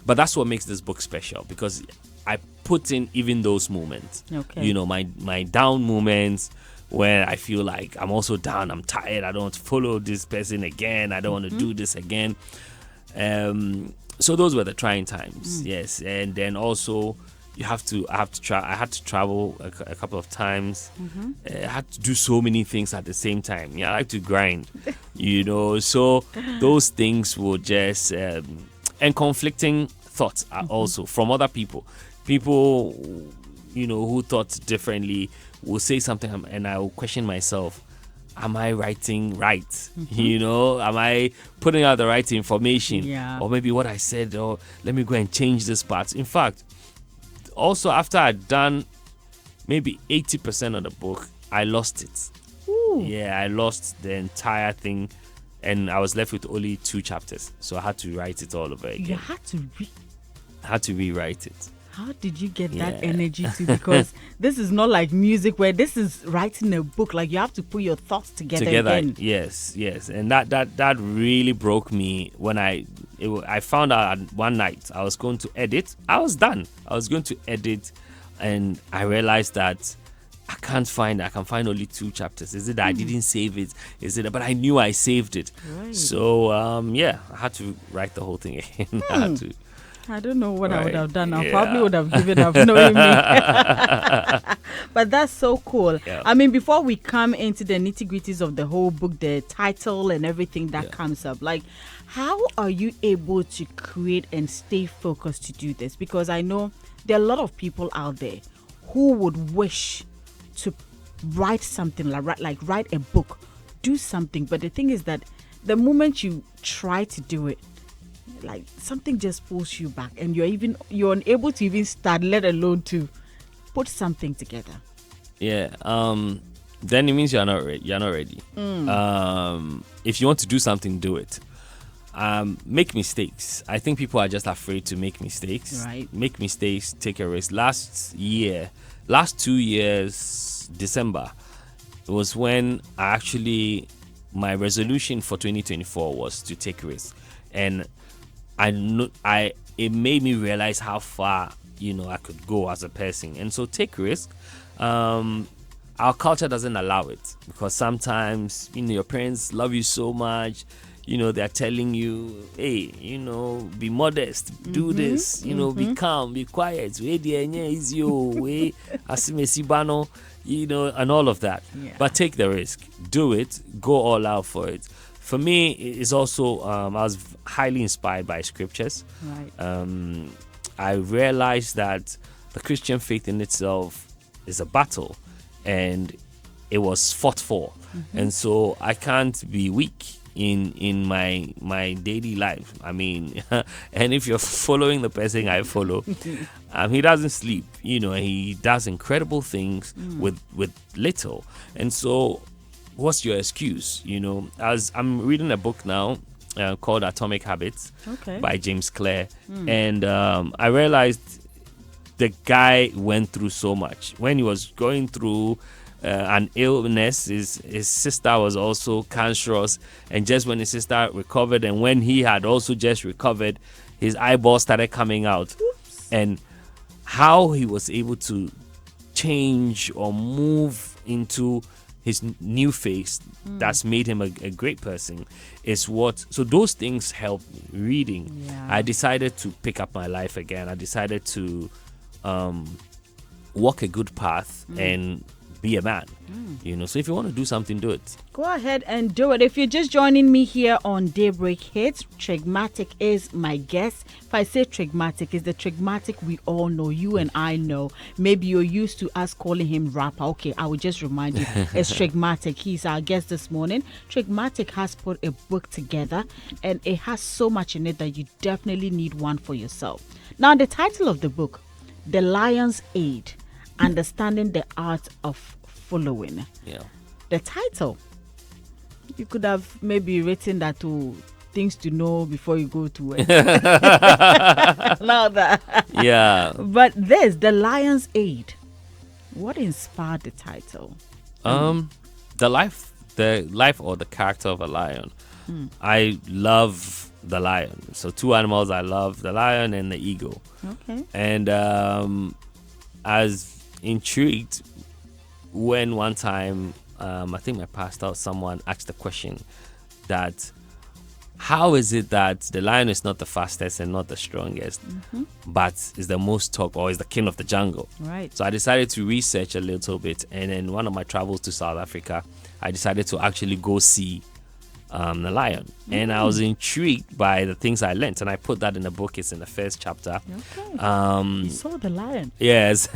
But that's what makes this book special, because I put in even those moments. Okay. You know, my down moments where I feel like I'm also down, I'm tired, I don't want to follow this person again, I don't want to do this again. So those were the trying times, yes. And then also I had to travel a couple of times. I had to do so many things at the same time. Yeah, I like to grind, you know. So those things will just and conflicting thoughts are also from other people. People, you know, who thought differently will say something, and I will question myself. Am I writing right? You know, am I putting out the right information? Yeah. Or maybe what I said, or let me go and change this part. In fact, also after I'd done maybe 80% of the book, I lost it. Ooh. Yeah, I lost the entire thing, and I was left with only 2 chapters. So I had to write it all over again. You had to I had to rewrite it. How did you get that Yeah. energy to? Because this is not like music where this is writing a book. Like you have to put your thoughts together again. Yes, and that really broke me when I found out one night I was going to edit. I was done. I was going to edit, and I realized that I can find only 2 chapters. Is it that I didn't save it? Is it? But I knew I saved it. Right. So I had to write the whole thing again. I had to. I don't know what I would Right. have done. I Yeah. probably would have given up knowing me. But that's so cool. Yeah. I mean, before we come into the nitty-gritties of the whole book, the title and everything that comes up, like, how are you able to create and stay focused to do this? Because I know there are a lot of people out there who would wish to write something, like write a book, do something. But the thing is that the moment you try to do it, like something just pulls you back, and you're unable to even start, let alone to put something together. Yeah. Then it means you're not ready. If you want to do something, do it. Make mistakes. I think people are just afraid to make mistakes. Right. Make mistakes. Take a risk. Last 2 years, December, it was when my resolution for 2024 was to take risks, and it made me realize how far, you know, I could go as a person. And so take risk. Our culture doesn't allow it, because sometimes, you know, your parents love you so much, you know, they're telling you, hey, you know, be modest, do this, you know, be calm, be quiet, you know, and all of that. Yeah. But take the risk, do it, go all out for it. For me, it's also, I was highly inspired by scriptures. Right. I realized that the Christian faith in itself is a battle, and it was fought for. And so I can't be weak in my daily life. I mean, and if you're following the person I follow, he doesn't sleep, you know, he does incredible things with little. And so what's your excuse? You know, as I'm reading a book now called Atomic Habits by James Clear, and I realized the guy went through so much. When he was going through an illness, his sister was also cancerous, and just when his sister recovered, and when he had also just recovered, his eyeballs started coming out. Oops. And how he was able to change or move into his new face that's made him a great person is what. So those things helped me. Reading, I decided to pick up my life again. I decided to walk a good path and be a man. You know, so if you want to do something, do it. Go ahead and do it. If you're just joining me here on Daybreak Hits, Trigmatic is my guest. If I say Trigmatic, it's the Trigmatic we all know, you and I know. Maybe you're used to us calling him rapper. Okay, I will just remind you, it's Trigmatic. He's our guest this morning. Trigmatic has put a book together, and it has so much in it that you definitely need one for yourself. Now, the title of the book, The Lion's Aid, Understanding the Art of Following. Yeah. The title, you could have maybe written that to things to know before you go to work. Now that. Yeah. But this, The Lion's Aid, what inspired the title? The life or the character of a lion. I love the lion. So two animals I love, the lion and the eagle. Okay. And I was intrigued when one time, I think my pastor or someone asked the question that how is it that the lion is not the fastest and not the strongest, but is the most talked or is the king of the jungle? Right. So I decided to research a little bit, and in one of my travels to South Africa, I decided to actually go see the lion, and I was intrigued by the things I learned, and I put that in the book. It's in the first chapter. Okay. You saw the lion. Yes.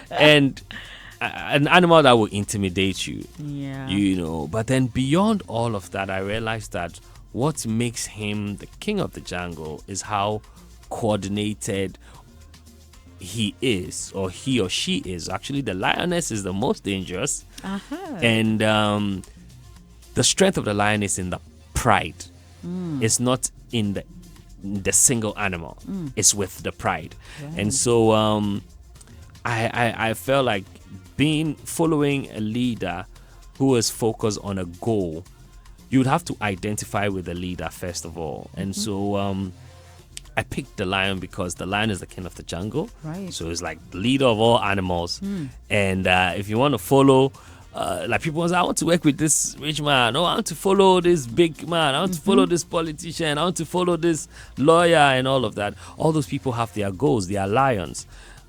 And an animal that will intimidate you. Yeah. You know, but then beyond all of that, I realized that what makes him the king of the jungle is how coordinated he is, or he or she is. Actually, the lioness is the most dangerous, and the strength of the lion is in the pride. It's not in the single animal. It's with the pride. Right. And so I felt like following a leader who is focused on a goal, you would have to identify with the leader first of all. And so I picked the lion because the lion is the king of the jungle. Right. So it's like the leader of all animals. And if you want to follow, like people say, I want to work with this rich man. Oh, I want to follow this big man. I want to follow this politician. I want to follow this lawyer and all of that. All those people have their goals. They are lions.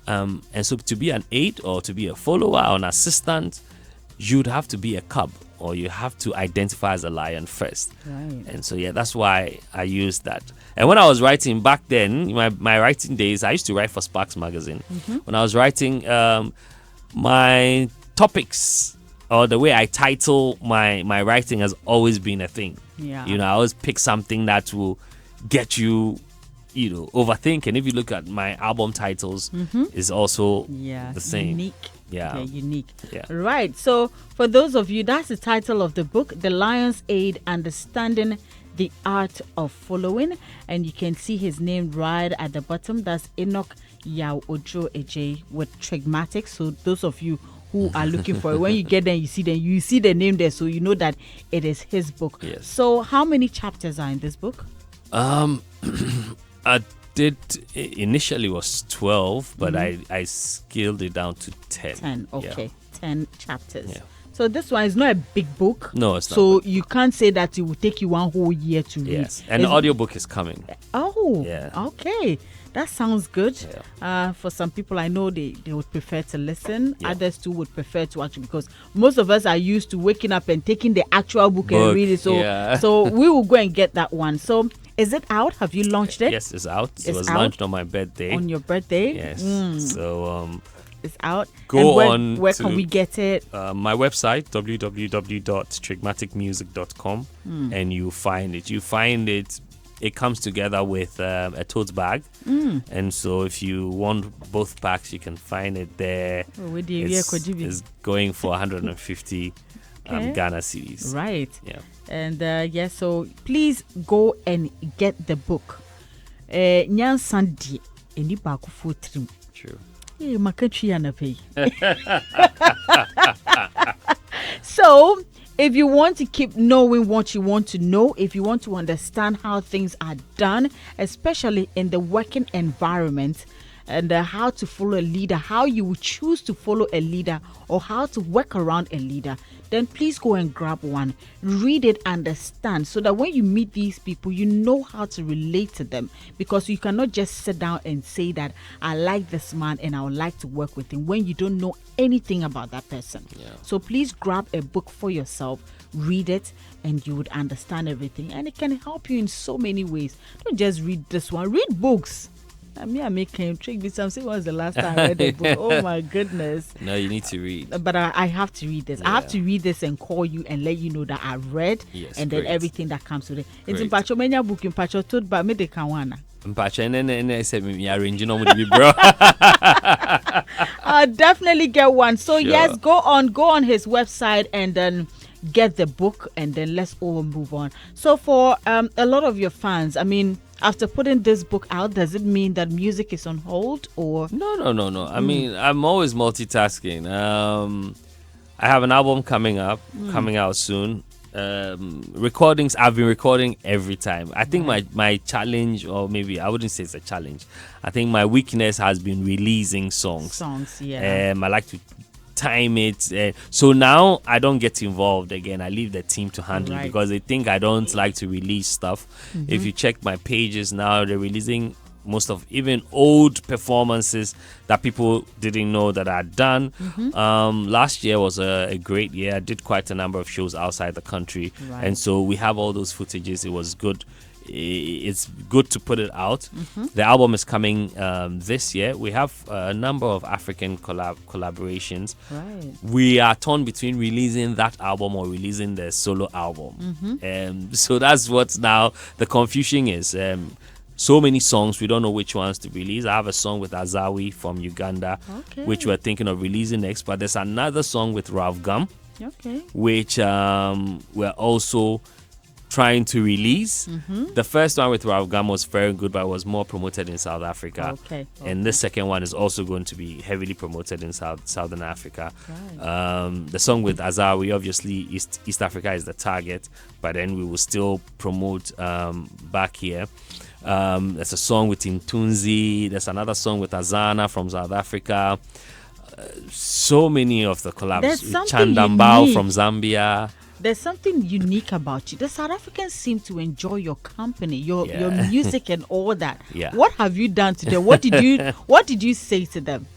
And so to be an aide or to be a follower or an assistant, you'd have to be a cub, or you have to identify as a lion first. Right. And so, yeah, that's why I used that. And when I was writing back then, my writing days, I used to write for Sparks magazine. When I was writing, my topics or the way I title my writing has always been a thing. Yeah. You know, I always pick something that will get you, you know, overthink. And if you look at my album titles, is also the same. Unique. Yeah. Unique. Yeah. Right. So for those of you, that's the title of the book, The Lion's Aid: Understanding the Art of Following. And you can see his name right at the bottom. That's Enoch Yao Ojo Eje with Trigmatic. So those of you who are looking for it, when you get there, you see the name there, so you know that it is his book. Yes. So how many chapters are in this book? I did initially was 12, but I scaled it down to 10. 10. Okay. Yeah. 10 chapters. Yeah. So this one is not a big book. No, it's not. So you can't say that it will take you one whole year to read. Yes, and the audiobook is coming. Oh, Yeah. Okay. That sounds good. Yeah. For some people, I know they would prefer to listen. Yeah. Others too would prefer to actually, because most of us are used to waking up and taking the actual book and read it. So, so we will go and get that one. So, is it out? Have you launched it? Yes, it's out. It was out? launched on my birthday. On your birthday? Yes. So it's out. go and where to can we get it? my website, www.trigmaticmusic.com, and you find it. You find it. It comes together with a tote bag, and so if you want both packs, you can find it there. It's going for 150 Ghana cedis. Right. Yeah. And so please go and get the book. Nyansandi eni baako fo trim. True. Makatri anape. So, if you want to keep knowing what you want to know, if you want to understand how things are done, especially in the working environment, and how to follow a leader, how you would choose to follow a leader, or how to work around a leader, then please go and grab one. Read it, understand, so that when you meet these people, you know how to relate to them. Because you cannot just sit down and say that I like this man and I would like to work with him when you don't know anything about that person. Yeah. So please grab a book for yourself, read it, and you would understand everything. And it can help you in so many ways. Don't just read this one. Read books. I'm making trick this. I'm saying, when was the last time I read a book? Oh my goodness. No, you need to read. But I have to read this. Yeah. I have to read this and call you and let you know that I've read. Yes, and then great. everything that comes with it. It's in Great. Pacho Menya book in Pacho told by me the Kawana. Mpacha, and I said, me arranging on with me, bro. I'll definitely get one. So Sure. yes, go on his website and then get the book, and then let's all move on. So for a lot of your fans, I mean, after putting this book out, does it mean that music is on hold, or? No. I mean, I'm always multitasking. I have an album coming out soon. recordings, I've been recording every time. I think my challenge, or maybe I wouldn't say it's a challenge, I think my weakness has been releasing songs. I like to time it, so now I don't get involved again. I leave the team to handle it because they think I don't like to release stuff. If you check my pages now, they're releasing most of even old performances that people didn't know that I'd done. Last year was a great year. I did quite a number of shows outside the country, and so we have all those footages. It was good. It's good to put it out. The album is coming this year. We have a number of African collaborations. We are torn between releasing that album or releasing the solo album. So that's what now the confusion is. So many songs, we don't know which ones to release. I have a song with Azawi from Uganda, which we're thinking of releasing next. But there's another song with Ralph Gum, which we're also trying to release. The first one with Ralph Gum was very good, but it was more promoted in South Africa. And the second one is also going to be heavily promoted in Southern Africa. The song with Azawi, obviously East Africa is the target, but then we will still promote back here. There's a song with Intunzi. There's another song with Azana from South Africa. So many of the collabs. Chandambao from Zambia. There's something unique about you. The South Africans seem to enjoy your company, your music and all that. What have you done to them? What did you say to them?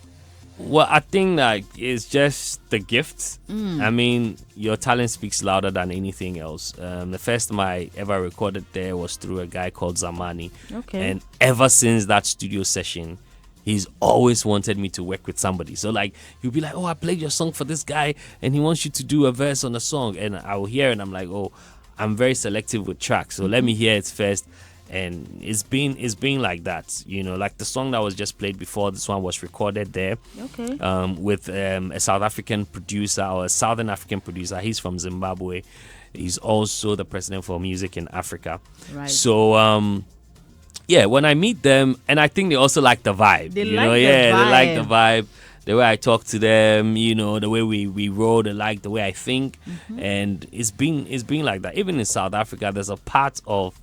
Well, I think that it's just the gift. I mean, your talent speaks louder than anything else. The first time I ever recorded there was through a guy called Zamani. And ever since that studio session, he's always wanted me to work with somebody. So like, he'll be like, oh, I played your song for this guy and he wants you to do a verse on the song. And I will hear it and I'm like, oh, I'm very selective with tracks. So let me hear it first. And it's been like that, you know, like the song that was just played before this one was recorded there with a South African producer or a Southern African producer. He's from Zimbabwe. He's also the president for music in Africa. So when I meet them, and I think they also like the vibe. They like the vibe. The way I talk to them, you know, the way we roll, they like the way I think. And it's been like that. Even in South Africa, there's a part of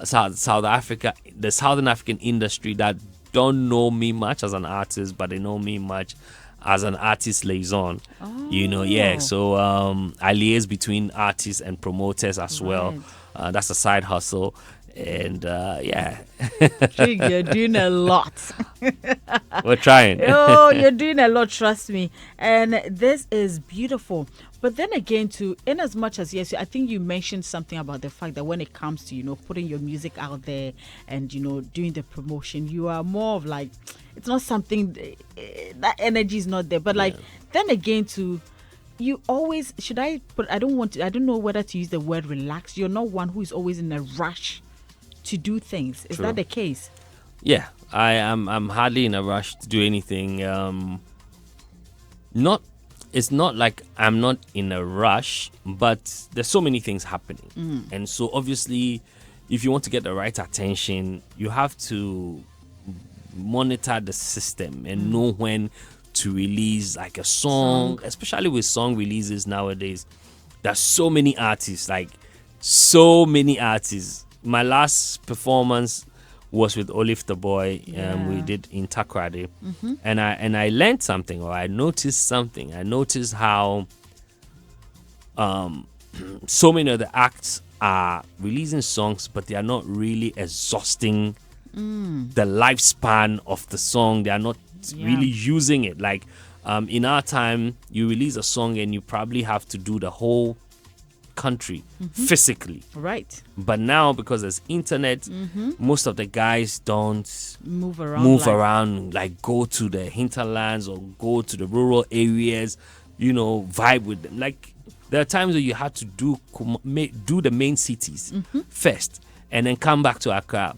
South Africa, the Southern African industry that don't know me much as an artist, but they know me much as an artist liaison. You know, so I liaise between artists and promoters as well. That's a side hustle. And Trig, you're doing a lot. We're trying. Oh, you're doing a lot, trust me. And this is beautiful. But then again, too, in as much as, yes, I think you mentioned something about the fact that when it comes to, you know, putting your music out there and, you know, doing the promotion, you are more of like, it's not something, that energy is not there. But like, then again, too, you always, I don't know whether to use the word relax. You're not one who is always in a rush to do things. Is that the case? Yeah, I'm hardly in a rush to do anything. It's not like I'm not in a rush, but there's so many things happening. And so obviously, if you want to get the right attention, you have to monitor the system and know when to release like a song, especially with song releases nowadays. There's so many artists. My last performance was with Olive the Boy. We did in Takrade. And I learned something, or I noticed something. I noticed how so many of the acts are releasing songs, but they are not really exhausting the lifespan of the song. They are not really using it. Like in our time, you release a song and you probably have to do the whole country physically, but now because there's internet, most of the guys don't move around, like go to the hinterlands or go to the rural areas, you know, vibe with them. Like there are times where you have to do the main cities first and then come back to Accra,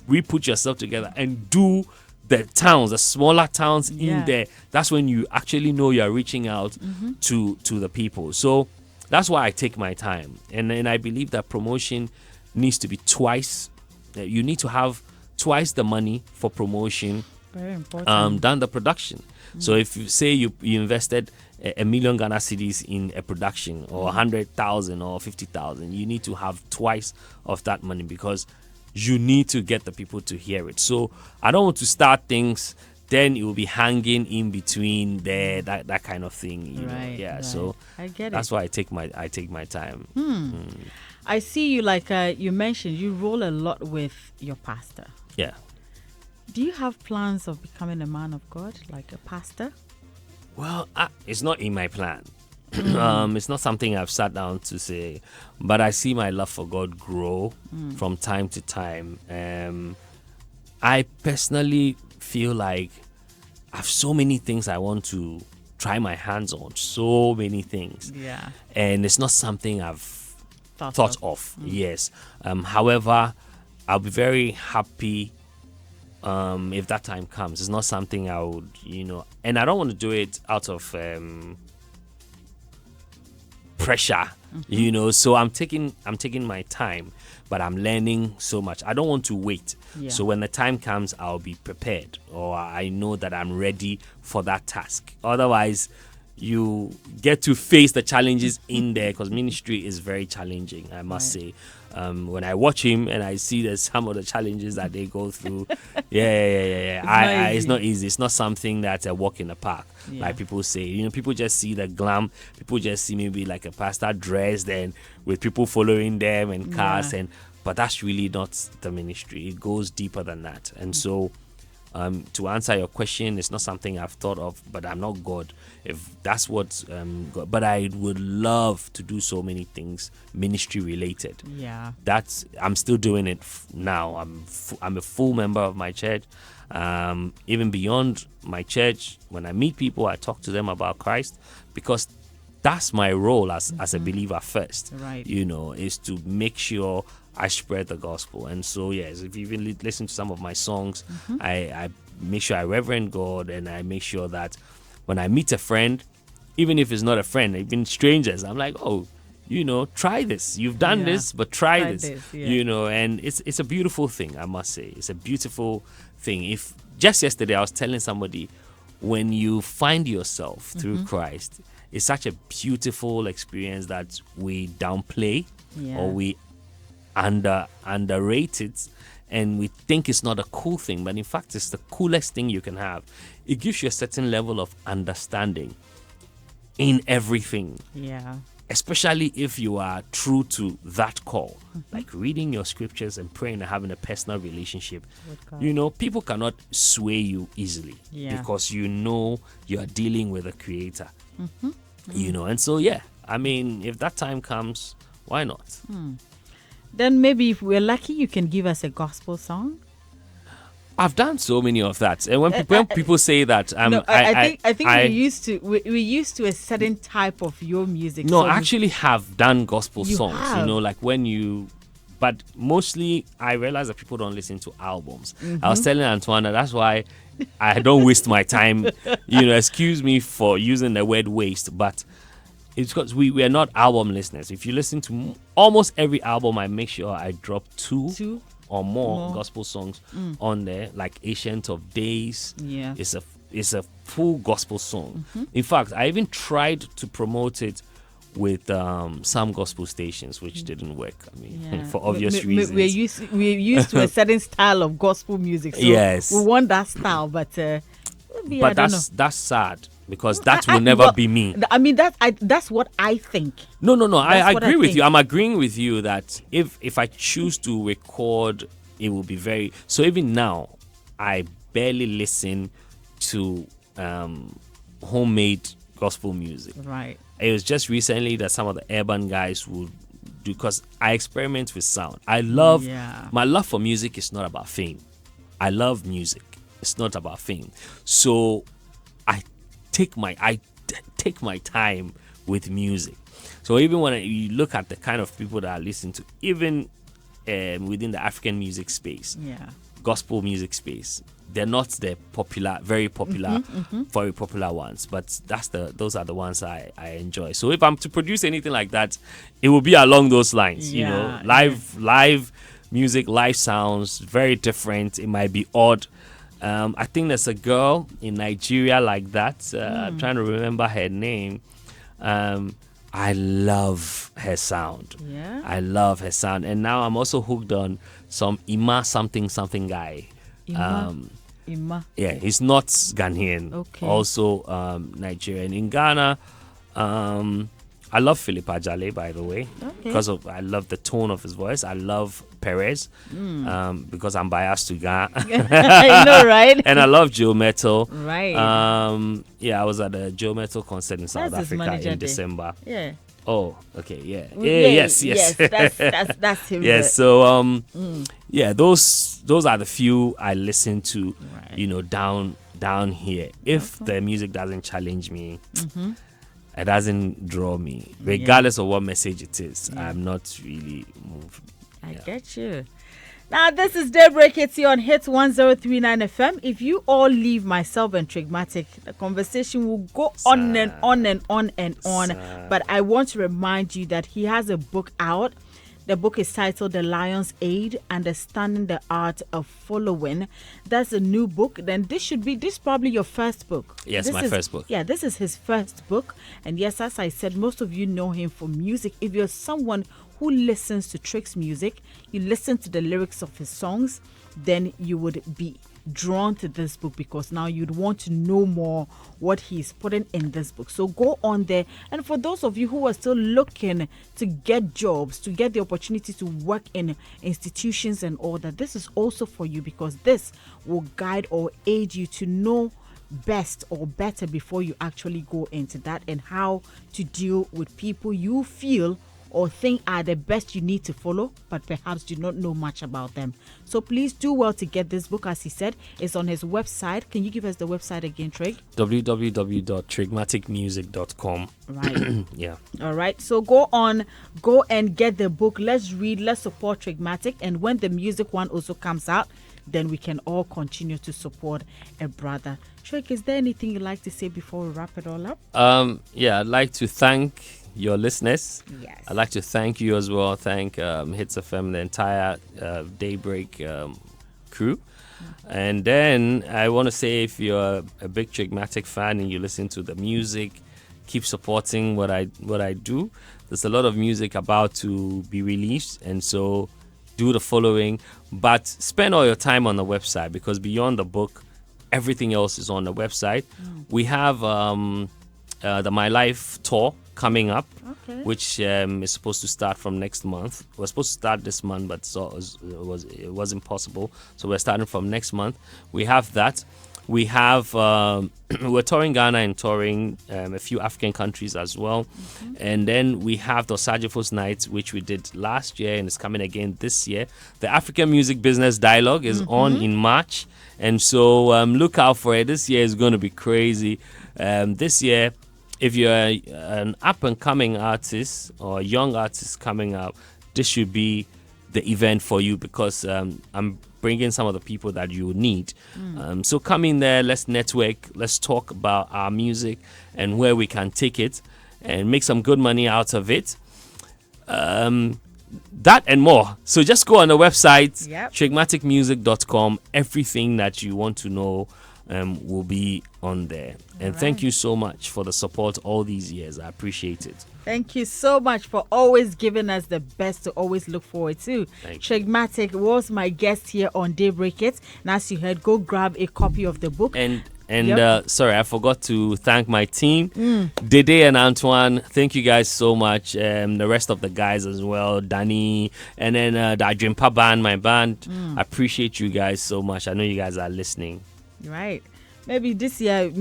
re-put yourself together and do the towns, the smaller towns in there. That's when you actually know you're reaching out to the people. So that's why I take my time. And I believe that promotion needs to be twice. You need to have twice the money for promotion. Very important. Than the production. So if you say you invested a million Ghana cedis in a production, or 100,000 or 50,000. You need to have twice of that money, because you need to get the people to hear it. So I don't want to start things, then it will be hanging in between there, that kind of thing. You know? Yeah. Right. So I get that's it. why I take my time. I see you, like you mentioned, you roll a lot with your pastor. Yeah. Do you have plans of becoming a man of God, like a pastor? Well, it's not in my plan. It's not something I've sat down to say, but I see my love for God grow from time to time. I personally feel like I have so many things I want to try my hands on, so many things. Yeah. And it's not something I've thought of. Yes. However, I'll be very happy if that time comes. It's not something I would, and I don't want to do it out of pressure, so I'm taking my time, but I'm learning so much. I don't want to wait. Yeah. So when the time comes, I'll be prepared, or I know that I'm ready for that task. Otherwise, you get to face the challenges in there, because ministry is very challenging, I must say. When I watch him and I see that some of the challenges that they go through, it's not easy. It's not something that's a walk in the park, like people say. People just see the glam. People just see maybe like a pastor dressed and with people following them and cars, but that's really not the ministry. It goes deeper than that. And so, to answer your question, it's not something I've thought of, but I'm not God. If that's what God, but I would love to do so many things ministry related. Yeah, I'm still doing it now. I'm a full member of my church. Even beyond my church, when I meet people, I talk to them about Christ, because that's my role as a believer first. Right. Is to make sure I spread the gospel. And so, yes, if you even listen to some of my songs, I make sure I reverend God, and I make sure that when I meet a friend, even if it's not a friend, even strangers, I'm like, oh, try this. You've done this, but try this. And it's a beautiful thing, I must say. It's a beautiful thing. If just yesterday I was telling somebody, when you find yourself through Christ, it's such a beautiful experience that we downplay or we underrate it, and we think it's not a cool thing, but in fact it's the coolest thing you can have. It gives you a certain level of understanding in everything, especially if you are true to that call, like reading your scriptures and praying and having a personal relationship. People cannot sway you easily, because you are dealing with a creator. And so if that time comes, why not? Then maybe if we're lucky, you can give us a gospel song. I've done so many of that, and when people say that, I think we're used to a certain type of your music. No, so I actually have done gospel songs. Have. Like but mostly I realize that people don't listen to albums. I was telling Antoine that's why I don't waste my time. Excuse me for using the word waste, but it's because we are not album listeners. If you listen to almost every album, I make sure I drop two or more gospel songs on there, like Ancient of Days. Yeah, it's a full gospel song. In fact, I even tried to promote it with some gospel stations, which didn't work. I mean, for obvious reasons. We're used to a certain style of gospel music. So yes, we want that style, but that's sad. Because that will never be me. I mean, that's what I think. No. I agree with you. I'm agreeing with you that if I choose to record, it will be very... So even now, I barely listen to homemade gospel music. Right. It was just recently that some of the urban guys would do, because I experiment with sound. My love for music is not about fame. I love music. It's not about fame. So I take my time with music. So even when you look at the kind of people that I listen to, even within the African music space, gospel music space, they're not the very popular ones, but those are the ones I enjoy. So if I'm to produce anything like that, it will be along those lines. Live music, live sounds, very different. It might be odd. I think there's a girl in Nigeria like that. I'm trying to remember her name. I love her sound. Yeah. I love her sound. And now I'm also hooked on some Ima something guy. Ima. Yeah, he's not Ghanaian. Okay. Also Nigerian. In Ghana, I love Philip Ajale, by the way, because I love the tone of his voice. I love Perez because I'm biased to Ghana. I know, right? And I love Joe Metal. Right. Yeah, I was at a Joe Metal concert in South That's his Africa manager in there. December. Yeah. Oh, okay, yeah. Yeah, Yes. That's him. Yes, so yeah, those are the few I listen to, Right. down here. If the music doesn't challenge me, it doesn't draw me, regardless of what message it is. I'm not really moved. I get you. Now, this is Daybreak. It's here on Hits 1039 FM. If you all leave myself and Trigmatic, the conversation will go on and on and on and on. But I want to remind you that he has a book out. The book is titled The Lion's Aid, Understanding the Art of Following. That's a new book. Then this probably your first book. Yes, this my is, first book. Yeah, this is his first book. And yes, as I said, most of you know him for music. If you're someone who listens to Trig's music, you listen to the lyrics of his songs, then you would be drawn to this book because now you'd want to know more what he's putting in this book. So go on there. And for those of you who are still looking to get jobs, to get the opportunity to work in institutions and all that, this is also for you because this will guide or aid you to know best or better before you actually go into that and how to deal with people you feel or think are the best you need to follow, but perhaps do not know much about them. So please do well to get this book. As he said, it's on his website. Can you give us the website again, Trig? www.trigmaticmusic.com. Right. Yeah. All right. So go and get the book. Let's read, let's support Trigmatic. And when the music one also comes out, then we can all continue to support a brother. Trig, is there anything you'd like to say before we wrap it all up? Yeah, I'd like to thank your listeners. Yes. I'd like to thank you as well. Thank Hits FM, the entire Daybreak crew. And then I want to say, if you're a big Trigmatic fan and you listen to the music, keep supporting what I do. There's a lot of music about to be released, and so do the following. But spend all your time on the website, because beyond the book, everything else is on the website. We have the My Life tour coming up, which is supposed to start from next month. We're supposed to start this month, but it wasn't possible. So we're starting from next month. We have that. We have we're touring Ghana and touring a few African countries as well. And then we have the Osajifos Nights, which we did last year and is coming again this year. The African Music Business Dialogue is on in March. And so look out for it. This year is going to be crazy. This year, if you're an up-and-coming artist or a young artist coming up, this should be the event for you, because I'm bringing some of the people that you need. So come in there, let's network, let's talk about our music and where we can take it and make some good money out of it. That and more. So just go on the website, trigmaticmusic.com. Everything that you want to know will be on there. And thank you so much for the support all these years. I appreciate it. Thank you so much for always giving us the best to always look forward to. Trigmatic was my guest here on Daybreak It. And as you heard, go grab a copy of the book. And sorry, I forgot to thank my team, Dede and Antoine. Thank you guys so much. The rest of the guys as well, Danny, and then the Ajimpa band, my band. I appreciate you guys so much. I know you guys are listening. Right. Maybe this year,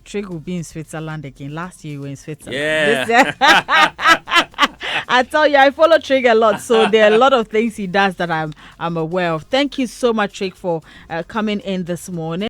Trig will be in Switzerland again. Last year, you were in Switzerland. Yeah. This year, I tell you, I follow Trig a lot, so there are a lot of things he does that I'm aware of. Thank you so much, Trig, for coming in this morning.